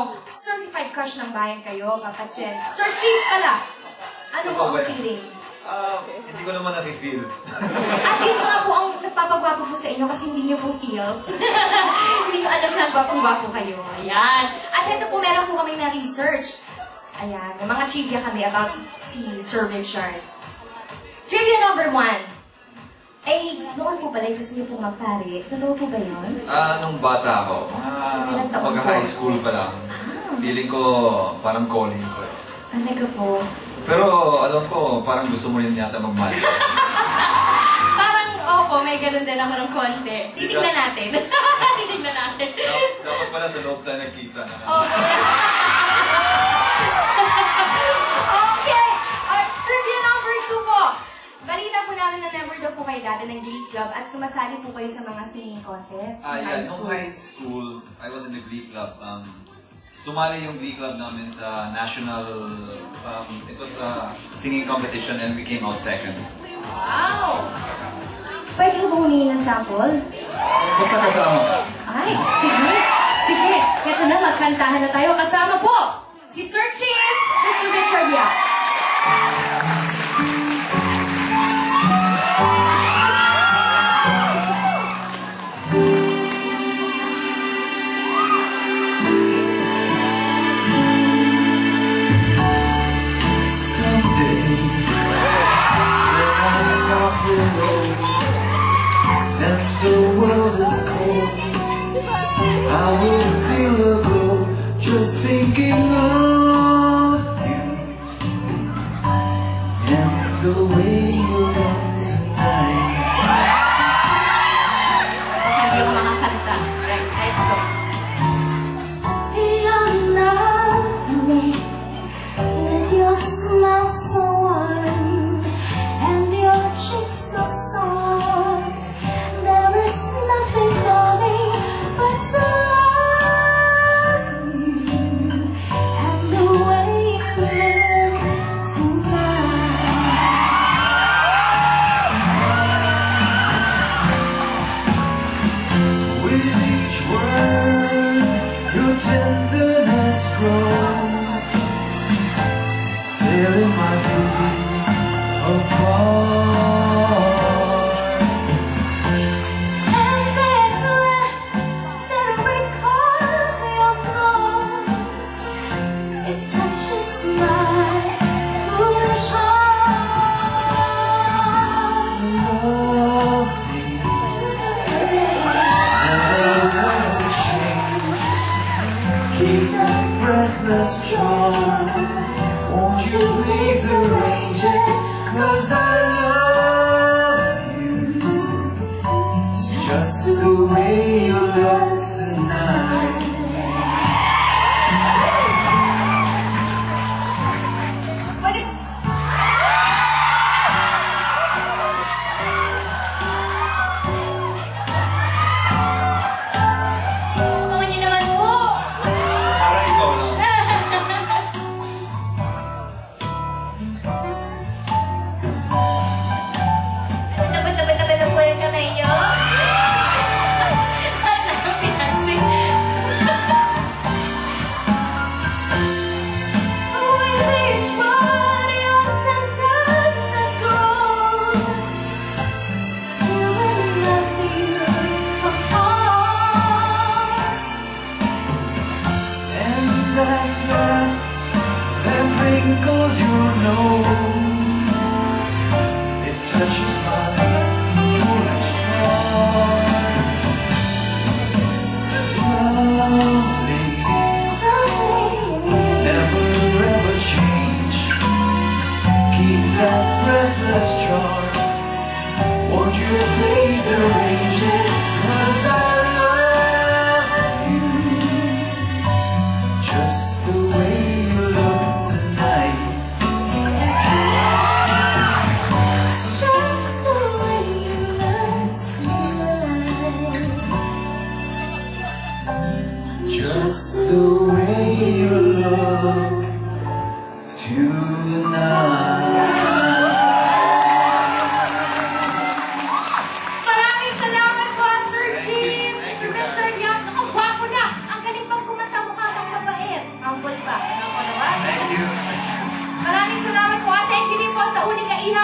namang certified crush ng bayan kayo, kapatid. Sir Chief pala, ano po ang feeling? Hindi ko naman na-feel. At yun nga po ang nagpapagwapo po sa inyo kasi hindi nyo po feel. Hindi nyo alam na nagpapagwapo kayo. Ayan. At ito po, meron po kami na research. Ayan, may mga trivia kami about si Sir Richard. Trivia number 1. Ay, noon po pala, gusto niyo pong magpare. Totoo po ba yun? Nung bata ako, mag-high school pa lang. Feeling ko parang calling ko. Talaga po. Pero alam ko, parang gusto mo rin yata magmahal. Parang, opo, may ganun din ako ng konti. Titignan natin. Titignan natin. Dapat pala sa loob tayo nagkita. Opo. Okay! Trivia number 2 po. Balita po namin na member daw po kayo dati ng Glee Club at sumasali po kayo sa mga singing contest. Yeah, nung high school, I was in the Glee Club. Sumali yung Glee Club namin sa national, it was a singing competition and we came out second. Wow! Pwede ko ba humingi ng sample? Basta kasama. Ay, sige. Sige, ito na, magkantahan na tayo. Kasama po si Sir Chief, Mr. Richard Yap. And the world is cold, I will feel a glow just thinking of you and the way you look tonight. Hindi ako makakanta. Right, go. You're lovely with your smile so warm and your cheeks so soft. There is nothing for me but to love you and the way you look tonight. With each word, your tenderness grows, tearing my feet apart. And that breath that recalls your clothes, it touches my foolish heart. Love me, never change. Keep that breathless charm. Won't you please arrange it? 'Cause I love you, just the way you look tonight. Tungan niyo naman po! Para ikaw lang. Tabi-tabi-tabi po yung kamay niyo. Ang pinasing. With each word your tenderness grows, tearing my feet apart. And that breath that wrinkles your nose, it touches my foolish heart. Lovely, never ever change. Keep that breathless charm. Won't you please arrange it? 'Cause I love you, just the way you look tonight. Just the way you look tonight. Just the way you look tonight. Maraming salamat po, Sir Chief! Mr. Richard Yap, nakagwapo na! Ang galing pang kumanta, mukha pang mabait. humble pa. Ano po naman? Thank you. Maraming salamat po at thank you din po sa uling kaiha.